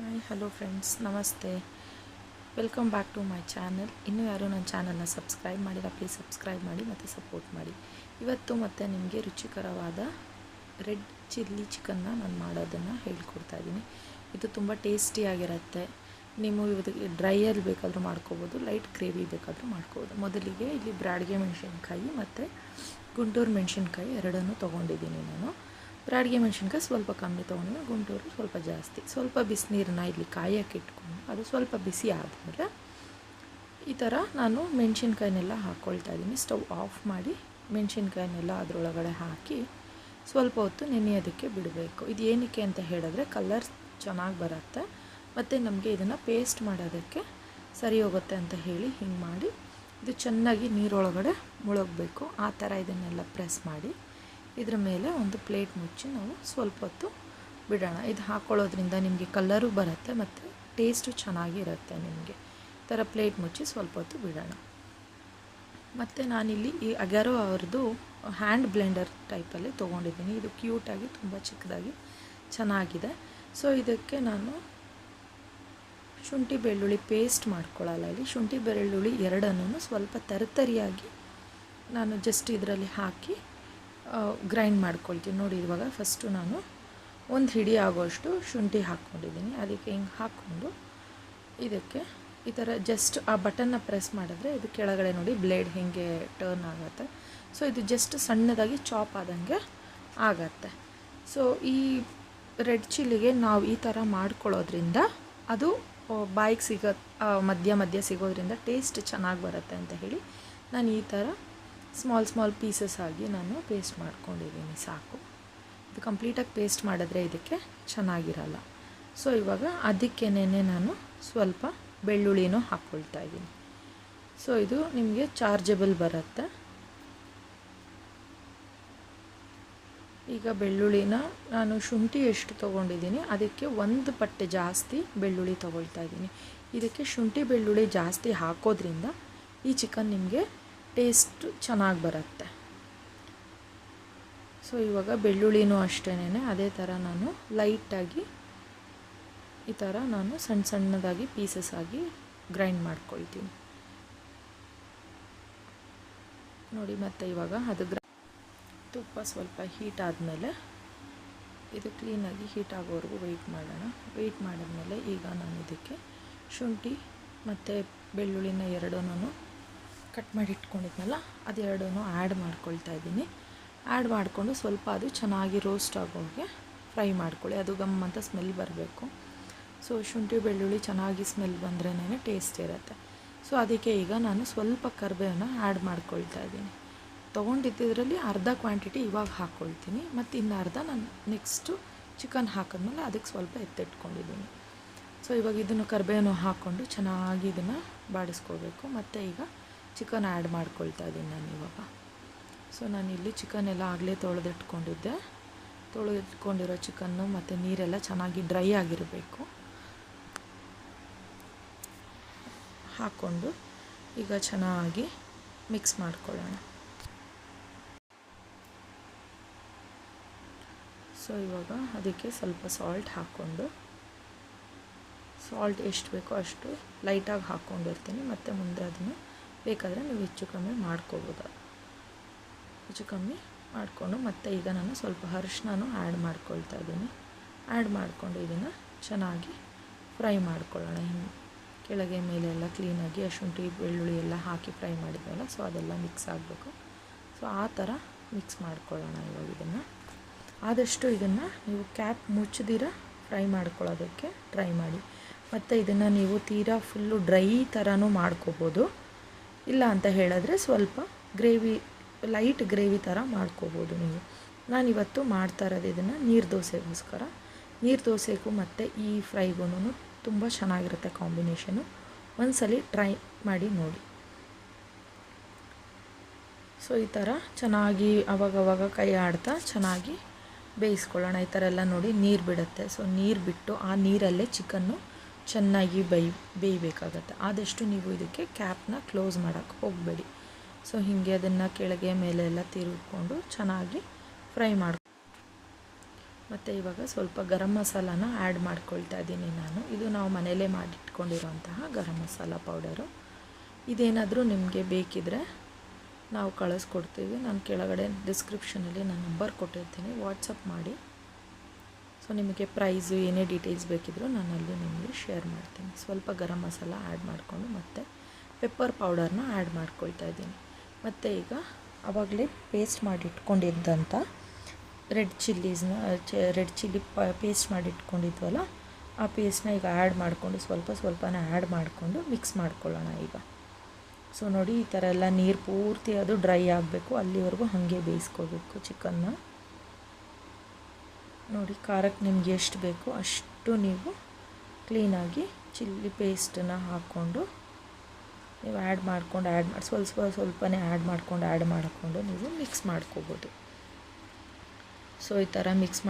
Hi hello friends, ನಮಸ್ತೆ. Welcome back to my channel. ಇನ್ನೂ ಯಾರು ನನ್ನ ಚಾನಲ್ನ ಸಬ್ಸ್ಕ್ರೈಬ್ ಮಾಡಿಲ್ಲ, ಪ್ಲೀಸ್ ಸಬ್ಸ್ಕ್ರೈಬ್ ಮಾಡಿ ಮತ್ತು ಸಪೋರ್ಟ್ ಮಾಡಿ. ಇವತ್ತು ಮತ್ತೆ ನಿಮಗೆ ರುಚಿಕರವಾದ ರೆಡ್ ಚಿಲ್ಲಿ ಚಿಕನ್ನ ನಾನು ಮಾಡೋದನ್ನು ಹೇಳ್ಕೊಡ್ತಾ ಇದ್ದೀನಿ. ಇದು ತುಂಬ ಟೇಸ್ಟಿಯಾಗಿರುತ್ತೆ. ನೀವು ಇದಕ್ಕೆ ಡ್ರೈಯಲ್ಲಿ ಬೇಕಾದರೂ ಮಾಡ್ಕೋಬೋದು, ಲೈಟ್ ಗ್ರೇವಿ ಬೇಕಾದರೂ ಮಾಡ್ಕೋಬೋದು. ಮೊದಲಿಗೆ ಇಲ್ಲಿ ಬ್ರಾಡ್ಗೆ ಮೆಣಸಿನ್ಕಾಯಿ ಮತ್ತು ಗುಂಟೂರು ಮೆಣಸಿನ್ಕಾಯಿ ಎರಡನ್ನೂ ತೊಗೊಂಡಿದ್ದೀನಿ ನಾನು. ಬ್ರಾಡ್ಗೆ ಮೆಣಸಿನ್ಕಾಯಿ ಸ್ವಲ್ಪ ಕಮ್ಮಿ ತೊಗೊಂಡಿದ್ದೀನಿ, ಗುಂಟೂರು ಸ್ವಲ್ಪ ಜಾಸ್ತಿ. ಸ್ವಲ್ಪ ಬಿಸಿನೀರನ್ನ ಇಲ್ಲಿ ಕಾಯಕ್ಕೆ ಇಟ್ಕೊಂಡು ಅದು ಸ್ವಲ್ಪ ಬಿಸಿ ಆದಮೇಲೆ ಈ ಥರ ನಾನು ಮೆಣಸಿನ್ಕಾಯಿನೆಲ್ಲ ಹಾಕ್ಕೊಳ್ತಾ ಇದ್ದೀನಿ. ಸ್ಟವ್ ಆಫ್ ಮಾಡಿ ಮೆಣಸಿನ್ಕಾಯಿನೆಲ್ಲ ಅದರೊಳಗಡೆ ಹಾಕಿ ಸ್ವಲ್ಪ ಹೊತ್ತು ನೆನೆಯೋದಕ್ಕೆ ಬಿಡಬೇಕು. ಇದು ಏನಕ್ಕೆ ಅಂತ ಹೇಳಿದ್ರೆ ಕಲರ್ ಚೆನ್ನಾಗಿ ಬರುತ್ತೆ ಮತ್ತು ನಮಗೆ ಇದನ್ನು ಪೇಸ್ಟ್ ಮಾಡೋದಕ್ಕೆ ಸರಿ ಹೋಗುತ್ತೆ ಅಂತ ಹೇಳಿ ಹಿಂಗೆ ಮಾಡಿ ಇದು ಚೆನ್ನಾಗಿ ನೀರೊಳಗಡೆ ಮುಳುಗಬೇಕು. ಆ ಥರ ಇದನ್ನೆಲ್ಲ ಪ್ರೆಸ್ ಮಾಡಿ ಇದರ ಮೇಲೆ ಒಂದು ಪ್ಲೇಟ್ ಮುಚ್ಚಿ ನಾವು ಸ್ವಲ್ಪ ಹೊತ್ತು ಬಿಡೋಣ. ಇದು ಹಾಕ್ಕೊಳ್ಳೋದ್ರಿಂದ ನಿಮಗೆ ಕಲರು ಬರುತ್ತೆ ಮತ್ತು ಟೇಸ್ಟು ಚೆನ್ನಾಗಿರುತ್ತೆ. ನಿಮಗೆ ಈ ಥರ ಪ್ಲೇಟ್ ಮುಚ್ಚಿ ಸ್ವಲ್ಪ ಹೊತ್ತು ಬಿಡೋಣ. ಮತ್ತು ನಾನಿಲ್ಲಿ ಈ ಅಗ್ಯಾರೋ ಅವ್ರದ್ದು ಹ್ಯಾಂಡ್ ಬ್ಲೆಂಡರ್ ಟೈಪಲ್ಲಿ ತೊಗೊಂಡಿದ್ದೀನಿ. ಇದು ಕ್ಯೂಟಾಗಿ ತುಂಬ ಚಿಕ್ಕದಾಗಿ ಚೆನ್ನಾಗಿದೆ. ಸೊ ಇದಕ್ಕೆ ನಾನು ಶುಂಠಿ ಬೆಳ್ಳುಳ್ಳಿ ಪೇಸ್ಟ್ ಮಾಡ್ಕೊಳ್ಳಲ್ಲ. ಇಲ್ಲಿ ಶುಂಠಿ ಬೆಳ್ಳುಳ್ಳಿ ಎರಡನ್ನೂ ಸ್ವಲ್ಪ ತರಿಯಾಗಿ ನಾನು ಜಸ್ಟ್ ಇದರಲ್ಲಿ ಹಾಕಿ ಗ್ರೈಂಡ್ ಮಾಡ್ಕೊಳ್ತೀನಿ. ನೋಡಿ, ಇವಾಗ ಫಸ್ಟು ನಾನು ಒಂದು ಹಿಡಿ ಆಗೋಷ್ಟು ಶುಂಠಿ ಹಾಕ್ಕೊಂಡಿದ್ದೀನಿ. ಅದಕ್ಕೆ ಹಿಂಗೆ ಹಾಕ್ಕೊಂಡು ಇದಕ್ಕೆ ಈ ಥರ ಜಸ್ಟ್ ಆ ಬಟನ್ನ ಪ್ರೆಸ್ ಮಾಡಿದ್ರೆ ಇದು ಕೆಳಗಡೆ ನೋಡಿ ಬ್ಲೇಡ್ ಹೇಗೆ ಟರ್ನ್ ಆಗುತ್ತೆ. ಸೊ ಇದು ಜಸ್ಟ್ ಸಣ್ಣದಾಗಿ ಚಾಪ್ ಆದಂಗೆ ಆಗತ್ತೆ. ಸೊ ಈ ರೆಡ್ ಚಿಲ್ಲಿಗೆ ನಾವು ಈ ಥರ ಮಾಡ್ಕೊಳ್ಳೋದ್ರಿಂದ ಅದು ಬಾಯಿಗೆ ಮಧ್ಯ ಸಿಗೋದ್ರಿಂದ ಟೇಸ್ಟ್ ಚೆನ್ನಾಗಿ ಬರುತ್ತೆ ಅಂತ ಹೇಳಿ ನಾನು ಈ ಥರ ಸ್ಮಾಲ್ ಪೀಸಸ್ ಆಗಿ ನಾನು ಪೇಸ್ಟ್ ಮಾಡ್ಕೊಂಡಿದ್ದೀನಿ. ಸಾಕು. ಇದು ಕಂಪ್ಲೀಟಾಗಿ ಪೇಸ್ಟ್ ಮಾಡಿದ್ರೆ ಇದಕ್ಕೆ ಚೆನ್ನಾಗಿರಲ್ಲ. ಸೊ ಇವಾಗ ಅದಕ್ಕೇನೆ ನಾನು ಸ್ವಲ್ಪ ಬೆಳ್ಳುಳ್ಳಿನೂ ಹಾಕ್ಕೊಳ್ತಾ ಇದ್ದೀನಿ. ಸೊ ಇದು ನಿಮಗೆ ಚಾರ್ಜಬಲ್ ಬರುತ್ತೆ. ಈಗ ಬೆಳ್ಳುಳ್ಳಿನ ನಾನು ಶುಂಠಿ ಎಷ್ಟು ತೊಗೊಂಡಿದ್ದೀನಿ ಅದಕ್ಕೆ ಒಂದು ಪಟ್ಟೆ ಜಾಸ್ತಿ ಬೆಳ್ಳುಳ್ಳಿ ತೊಗೊಳ್ತಾ ಇದ್ದೀನಿ. ಇದಕ್ಕೆ ಶುಂಠಿ ಬೆಳ್ಳುಳ್ಳಿ ಜಾಸ್ತಿ ಹಾಕೋದ್ರಿಂದ ಈ ಚಿಕನ್ ನಿಮಗೆ ಟೇಸ್ಟ್ ಚೆನ್ನಾಗಿ ಬರುತ್ತೆ. ಸೊ ಇವಾಗ ಬೆಳ್ಳುಳ್ಳಿನೂ ಅಷ್ಟೇನೆ ಅದೇ ಥರ ನಾನು ಲೈಟಾಗಿ ಈ ಥರ ನಾನು ಸಣ್ಣದಾಗಿ ಪೀಸಸ್ ಆಗಿ ಗ್ರೈಂಡ್ ಮಾಡ್ಕೊಳ್ತೀನಿ. ನೋಡಿ, ಮತ್ತು ಇವಾಗ ಅದು ತುಪ್ಪ ಸ್ವಲ್ಪ ಹೀಟ್ ಆದಮೇಲೆ ಇದು ಕ್ಲೀನಾಗಿ ಹೀಟ್ ಆಗೋವರೆಗೂ ವೆಯ್ಟ್ ಮಾಡೋಣ. ವೆಯ್ಟ್ ಮಾಡಿದ್ಮೇಲೆ ಈಗ ನಾನು ಇದಕ್ಕೆ ಶುಂಠಿ ಮತ್ತು ಬೆಳ್ಳುಳ್ಳಿನ ಎರಡನ್ನೂ ಕಟ್ ಮಾಡಿ ಇಟ್ಕೊಂಡಿದ್ನಲ್ಲ ಅದೆರಡನ್ನೂ ಆ್ಯಡ್ ಮಾಡ್ಕೊಳ್ತಾ ಇದ್ದೀನಿ. ಆ್ಯಡ್ ಮಾಡಿಕೊಂಡು ಸ್ವಲ್ಪ ಅದು ಚೆನ್ನಾಗಿ ರೋಸ್ಟ್ ಆಗೋಗೆ ಫ್ರೈ ಮಾಡ್ಕೊಳ್ಳಿ. ಅದು ಗಮ್ ಅಂತ ಸ್ಮೆಲ್ ಬರಬೇಕು. ಸೊ ಶುಂಠಿ ಬೆಳ್ಳುಳ್ಳಿ ಚೆನ್ನಾಗಿ ಸ್ಮೆಲ್ ಬಂದ್ರೇ ಟೇಸ್ಟ್ ಇರುತ್ತೆ. ಸೊ ಅದಕ್ಕೆ ಈಗ ನಾನು ಸ್ವಲ್ಪ ಕರಿಬೇವನ್ನ ಆ್ಯಡ್ ಮಾಡ್ಕೊಳ್ತಾ ಇದ್ದೀನಿ. ತೊಗೊಂಡಿದ್ದರಲ್ಲಿ ಅರ್ಧ ಕ್ವಾಂಟಿಟಿ ಇವಾಗ ಹಾಕ್ಕೊಳ್ತೀನಿ ಮತ್ತು ಇನ್ನು ಅರ್ಧ ನಾನು ನೆಕ್ಸ್ಟು ಚಿಕನ್ ಹಾಕಿದ್ಮೇಲೆ ಅದಕ್ಕೆ ಸ್ವಲ್ಪ ಎತ್ತಿಟ್ಕೊಂಡಿದ್ದೀನಿ. ಸೊ ಇವಾಗ ಇದನ್ನು ಕರಿಬೇವನ್ನು ಹಾಕ್ಕೊಂಡು ಚೆನ್ನಾಗಿ ಇದನ್ನು ಬಾಡಿಸ್ಕೋಬೇಕು. ಮತ್ತು ಈಗ ಚಿಕನ್ ಆ್ಯಡ್ ಮಾಡ್ಕೊಳ್ತಾ ಇದ್ದೀನಿ ನಾನು ಇವಾಗ. ಸೊ ನಾನಿಲ್ಲಿ ಚಿಕನ್ ಎಲ್ಲ ಆಗಲೇ ತೊಳೆದಿಟ್ಕೊಂಡಿರೋ ಚಿಕನ್ನು ಮತ್ತು ನೀರೆಲ್ಲ ಚೆನ್ನಾಗಿ ಡ್ರೈ ಆಗಿರಬೇಕು. ಹಾಕ್ಕೊಂಡು ಈಗ ಚೆನ್ನಾಗಿ ಮಿಕ್ಸ್ ಮಾಡ್ಕೊಳ್ಳೋಣ. ಸೊ ಇವಾಗ ಅದಕ್ಕೆ ಸ್ವಲ್ಪ ಸಾಲ್ಟ್ ಹಾಕ್ಕೊಂಡು, ಸಾಲ್ಟ್ ಎಷ್ಟು ಬೇಕೋ ಅಷ್ಟು ಲೈಟಾಗಿ ಹಾಕ್ಕೊಂಡಿರ್ತೀನಿ. ಮತ್ತು ಮುಂದೆ ಅದನ್ನು ಬೇಕಾದರೆ ನೀವು ಹೆಚ್ಚು ಕಮ್ಮಿ ಮಾಡ್ಕೋಬೋದು. ಹೆಚ್ಚು ಕಮ್ಮಿ ಮಾಡಿಕೊಂಡು ಮತ್ತು ಈಗ ನಾನು ಸ್ವಲ್ಪ ಅರಿಶಿನನೂ ಆ್ಯಡ್ ಮಾಡ್ಕೊಳ್ತಾ ಇದ್ದೀನಿ. ಆ್ಯಡ್ ಮಾಡಿಕೊಂಡು ಇದನ್ನು ಚೆನ್ನಾಗಿ ಫ್ರೈ ಮಾಡ್ಕೊಳ್ಳೋಣ. ಹಿಂಗೆ ಕೆಳಗೆ ಮೇಲೆ ಎಲ್ಲ ಕ್ಲೀನಾಗಿ ಆ ಶುಂಠಿ ಬೆಳ್ಳುಳ್ಳಿ ಎಲ್ಲ ಹಾಕಿ ಫ್ರೈ ಮಾಡಿದ್ವಲ್ಲ, ಸೊ ಅದೆಲ್ಲ ಮಿಕ್ಸ್ ಆಗಬೇಕು. ಸೊ ಆ ಥರ ಮಿಕ್ಸ್ ಮಾಡ್ಕೊಳ್ಳೋಣ. ಇವಾಗ ಇದನ್ನು ಆದಷ್ಟು ಇದನ್ನು ನೀವು ಕ್ಯಾಪ್ ಮುಚ್ಚದಿರ ಫ್ರೈ ಮಾಡ್ಕೊಳ್ಳೋದಕ್ಕೆ ಟ್ರೈ ಮಾಡಿ. ಮತ್ತು ಇದನ್ನು ನೀವು ತೀರಾ ಫುಲ್ಲು ಡ್ರೈ ಥರನೂ ಮಾಡ್ಕೋಬೋದು. ಇಲ್ಲ ಅಂತ ಹೇಳಿದ್ರೆ ಸ್ವಲ್ಪ ಲೈಟ್ ಗ್ರೇವಿ ಥರ ಮಾಡ್ಕೋಬೋದು ನೀವು. ನಾನಿವತ್ತು ಮಾಡ್ತಾ ಇರೋದು ಇದನ್ನು ನೀರು ದೋಸೆಗೋಸ್ಕರ. ನೀರು ದೋಸೆಗೂ ಮತ್ತು ಈ ಫ್ರೈಗೂ ತುಂಬ ಚೆನ್ನಾಗಿರುತ್ತೆ ಕಾಂಬಿನೇಷನು. ಒಂದ್ಸಲಿ ಟ್ರೈ ಮಾಡಿ ನೋಡಿ. ಸೊ ಈ ಥರ ಚೆನ್ನಾಗಿ ಅವಾಗವಾಗ ಕೈ ಆಡ್ತಾ ಚೆನ್ನಾಗಿ ಬೇಯಿಸ್ಕೊಳ್ಳೋಣ. ಈ ಥರ ಎಲ್ಲ ನೋಡಿ ನೀರು ಬಿಡುತ್ತೆ. ಸೊ ನೀರು ಬಿಟ್ಟು ಆ ನೀರಲ್ಲೇ ಚಿಕನ್ನು ಚೆನ್ನಾಗಿ ಬೇಯಬೇಕಾಗತ್ತೆ. ಆದಷ್ಟು ನೀವು ಇದಕ್ಕೆ ಕ್ಯಾಪ್ನ ಕ್ಲೋಸ್ ಮಾಡೋಕ್ಕೆ ಹೋಗಬೇಡಿ. ಸೊ ಹೀಗೆ ಅದನ್ನು ಕೆಳಗೆ ಮೇಲೆ ಎಲ್ಲ ತಿರುಗಿಕೊಂಡು ಚೆನ್ನಾಗಿ ಫ್ರೈ ಮತ್ತು ಇವಾಗ ಸ್ವಲ್ಪ ಗರಂ ಮಸಾಲಾನ ಆ್ಯಡ್ ಮಾಡ್ಕೊಳ್ತಾ ಇದ್ದೀನಿ ನಾನು. ಇದು ನಾವು ಮನೆಯಲ್ಲೇ ಮಾಡಿಟ್ಕೊಂಡಿರೋಂತಹ ಗರಂ ಮಸಾಲ ಪೌಡರು. ಇದೇನಾದರೂ ನಿಮಗೆ ಬೇಕಿದ್ದರೆ ನಾವು ಕಳಿಸ್ಕೊಡ್ತೀವಿ. ನಾನು ಕೆಳಗಡೆ ಡಿಸ್ಕ್ರಿಪ್ಷನಲ್ಲಿ ನಾನು ನಂಬರ್ ಕೊಟ್ಟಿರ್ತೀನಿ, ವಾಟ್ಸಪ್ ಮಾಡಿ. ಸೊ ನಿಮಗೆ ಪ್ರೈಸು ಏನೇ ಡೀಟೇಲ್ಸ್ ಬೇಕಿದ್ದರೂ ನಾನು ಅಲ್ಲಿ ನಿಮಗೆ ಶೇರ್ ಮಾಡ್ತೀನಿ. ಸ್ವಲ್ಪ ಗರಂ ಮಸಾಲ ಆ್ಯಡ್ ಮಾಡಿಕೊಂಡು ಮತ್ತು ಪೆಪ್ಪರ್ ಪೌಡರ್ನ ಆ್ಯಡ್ ಮಾಡ್ಕೊಳ್ತಾ ಇದ್ದೀನಿ. ಮತ್ತು ಈಗ ಆವಾಗಲೇ ಪೇಸ್ಟ್ ಮಾಡಿಟ್ಕೊಂಡಿದ್ದಂಥ ರೆಡ್ ಚಿಲ್ಲೀಸ್ನ ರೆಡ್ ಚಿಲ್ಲಿ ಪೇಸ್ಟ್ ಮಾಡಿಟ್ಕೊಂಡಿದ್ವಲ್ಲ, ಆ ಪೇಸ್ಟ್ನ ಈಗ ಆ್ಯಡ್ ಮಾಡಿಕೊಂಡು ಸ್ವಲ್ಪನೇ ಆ್ಯಡ್ ಮಾಡಿಕೊಂಡು ಮಿಕ್ಸ್ ಮಾಡ್ಕೊಳ್ಳೋಣ ಈಗ. ಸೊ ನೋಡಿ, ಈ ಥರ ಎಲ್ಲ ನೀರು ಪೂರ್ತಿ ಅದು ಡ್ರೈ ಆಗಬೇಕು, ಅಲ್ಲಿವರೆಗೂ ಹಾಗೆ ಬೇಯಿಸ್ಕೋಬೇಕು ಚಿಕನ್ನ. ನೋಡಿ, ಖಾರಕ್ಕೆ ನಿಮ್ಗೆ ಎಷ್ಟು ಬೇಕೋ ಅಷ್ಟು ನೀವು ಕ್ಲೀನಾಗಿ ಚಿಲ್ಲಿ ಪೇಸ್ಟನ್ನು ಹಾಕ್ಕೊಂಡು ನೀವು ಆ್ಯಡ್ ಮಾಡಿ ಸ್ವಲ್ಪನೇ ಆ್ಯಡ್ ಮಾಡಿಕೊಂಡು ನೀವು ಮಿಕ್ಸ್ ಮಾಡ್ಕೋಬೋದು. ಸೊ ಈ ಥರ ಮಿಕ್ಸ್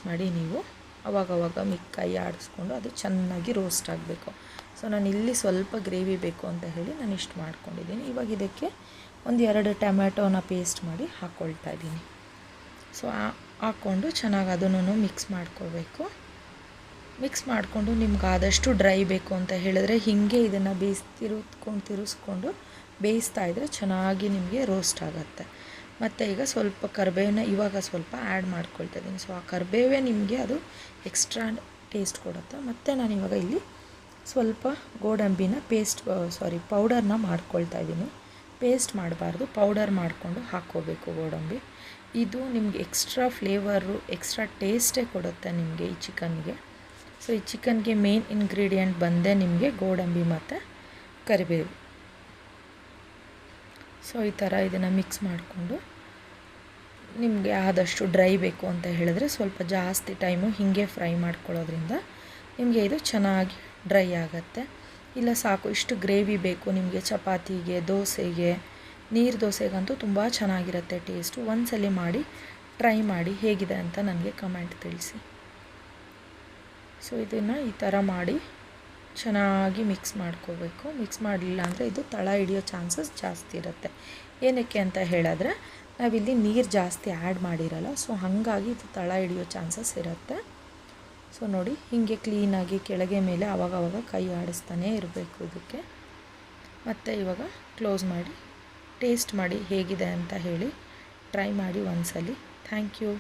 ಮಾಡಿ ನೀವು ಅವಾಗವಾಗ ಕೈ ಆಡಿಸ್ಕೊಂಡು ಅದು ಚೆನ್ನಾಗಿ ರೋಸ್ಟ್ ಆಗಬೇಕು. ಸೊ ನಾನು ಇಲ್ಲಿ ಸ್ವಲ್ಪ ಗ್ರೇವಿ ಬೇಕು ಅಂತ ಹೇಳಿ ನಾನು ಇಷ್ಟು ಮಾಡ್ಕೊಂಡಿದ್ದೀನಿ. ಇವಾಗ ಇದಕ್ಕೆ 1-2 ಟೊಮ್ಯಾಟೋನ ಪೇಸ್ಟ್ ಮಾಡಿ ಹಾಕ್ಕೊಳ್ತಾ ಇದ್ದೀನಿ. ಸೊ ಹಾಕ್ಕೊಂಡು ಚೆನ್ನಾಗಿ ಅದನ್ನು ಮಿಕ್ಸ್ ಮಾಡ್ಕೋಬೇಕು. ಮಿಕ್ಸ್ ಮಾಡಿಕೊಂಡು ನಿಮ್ಗೆ ಆದಷ್ಟು ಡ್ರೈ ಬೇಕು ಅಂತ ಹೇಳಿದ್ರೆ ಹೀಗೆ ಇದನ್ನು ತಿರುಗಿಸ್ಕೊಂಡು ಬೇಯಿಸ್ತಾ ಇದ್ದರೆ ಚೆನ್ನಾಗಿ ನಿಮಗೆ ರೋಸ್ಟ್ ಆಗುತ್ತೆ. ಮತ್ತು ಈಗ ಸ್ವಲ್ಪ ಕರಿಬೇವನ್ನ ಇವಾಗ ಸ್ವಲ್ಪ ಆ್ಯಡ್ ಮಾಡ್ಕೊಳ್ತಾ ಇದ್ದೀನಿ. ಸೊ ಆ ಕರಿಬೇವೇ ನಿಮಗೆ ಅದು ಎಕ್ಸ್ಟ್ರಾ ಟೇಸ್ಟ್ ಕೊಡುತ್ತೆ. ಮತ್ತು ನಾನು ಇವಾಗ ಇಲ್ಲಿ ಸ್ವಲ್ಪ ಗೋಡಂಬಿನ ಪೌಡರ್ನ ಮಾಡ್ಕೊಳ್ತಾ ಇದ್ದೀನಿ. ಪೇಸ್ಟ್ ಮಾಡಬಾರ್ದು, ಪೌಡರ್ ಮಾಡಿಕೊಂಡು ಹಾಕ್ಕೋಬೇಕು ಗೋಡಂಬಿ. ಇದು ನಿಮಗೆ ಎಕ್ಸ್ಟ್ರಾ ಫ್ಲೇವರು, ಎಕ್ಸ್ಟ್ರಾ ಟೇಸ್ಟೇ ಕೊಡುತ್ತೆ ನಿಮಗೆ ಈ ಚಿಕನ್ಗೆ. ಸೊ ಈ ಚಿಕನ್ಗೆ ಮೇನ್ ಇಂಗ್ರೀಡಿಯೆಂಟ್ ಬಂದೇ ನಿಮಗೆ ಗೋಡಂಬಿ ಮತ್ತು ಕರಿಬೇವು. ಸೊ ಈ ಥರ ಇದನ್ನು ಮಿಕ್ಸ್ ಮಾಡಿಕೊಂಡು ನಿಮಗೆ ಆದಷ್ಟು ಡ್ರೈ ಬೇಕು ಅಂತ ಹೇಳಿದ್ರೆ ಸ್ವಲ್ಪ ಜಾಸ್ತಿ ಟೈಮು ಹೀಗೆ ಫ್ರೈ ಮಾಡ್ಕೊಳ್ಳೋದ್ರಿಂದ ನಿಮಗೆ ಇದು ಚೆನ್ನಾಗಿ ಡ್ರೈ ಆಗುತ್ತೆ. ಇಲ್ಲ ಸಾಕು ಇಷ್ಟು ಗ್ರೇವಿ ಬೇಕು ನಿಮಗೆ ಚಪಾತಿಗೆ, ದೋಸೆಗೆ, ನೀರು ದೋಸೆಗಂತೂ ತುಂಬ ಚೆನ್ನಾಗಿರುತ್ತೆ ಟೇಸ್ಟು. ಒಂದ್ಸಲಿ ಮಾಡಿ ಟ್ರೈ ಮಾಡಿ ಹೇಗಿದೆ ಅಂತ ನನಗೆ ಕಮೆಂಟ್ ತಿಳಿಸಿ. ಸೊ ಇದನ್ನು ಈ ಥರ ಮಾಡಿ ಚೆನ್ನಾಗಿ ಮಿಕ್ಸ್ ಮಾಡ್ಕೋಬೇಕು. ಮಿಕ್ಸ್ ಮಾಡಲಿಲ್ಲ ಅಂದರೆ ಇದು ತಳ ಹಿಡಿಯೋ ಚಾನ್ಸಸ್ ಜಾಸ್ತಿ ಇರುತ್ತೆ. ಏನಕ್ಕೆ ಅಂತ ಹೇಳಿದ್ರೆ ನಾವಿಲ್ಲಿ ನೀರು ಜಾಸ್ತಿ ಆ್ಯಡ್ ಮಾಡಿರಲ್ಲ, ಸೊ ಹಾಗಾಗಿ ಇದು ತಳ ಹಿಡಿಯೋ ಚಾನ್ಸಸ್ ಇರುತ್ತೆ. ಸೊ ನೋಡಿ, ಹೀಗೆ ಕ್ಲೀನಾಗಿ ಕೆಳಗೆ ಮೇಲೆ ಆವಾಗವಾಗ ಕೈ ಆಡಿಸ್ತಾನೇ ಇರಬೇಕು ಇದಕ್ಕೆ. ಮತ್ತು ಇವಾಗ ಕ್ಲೋಸ್ ಮಾಡಿ ಟೇಸ್ಟ್ ಮಾಡಿ ಹೇಗಿದೆ ಅಂತ ಹೇಳಿ ಟ್ರೈ ಮಾಡಿ ಒಂದ್ಸಲಿ. Thank you.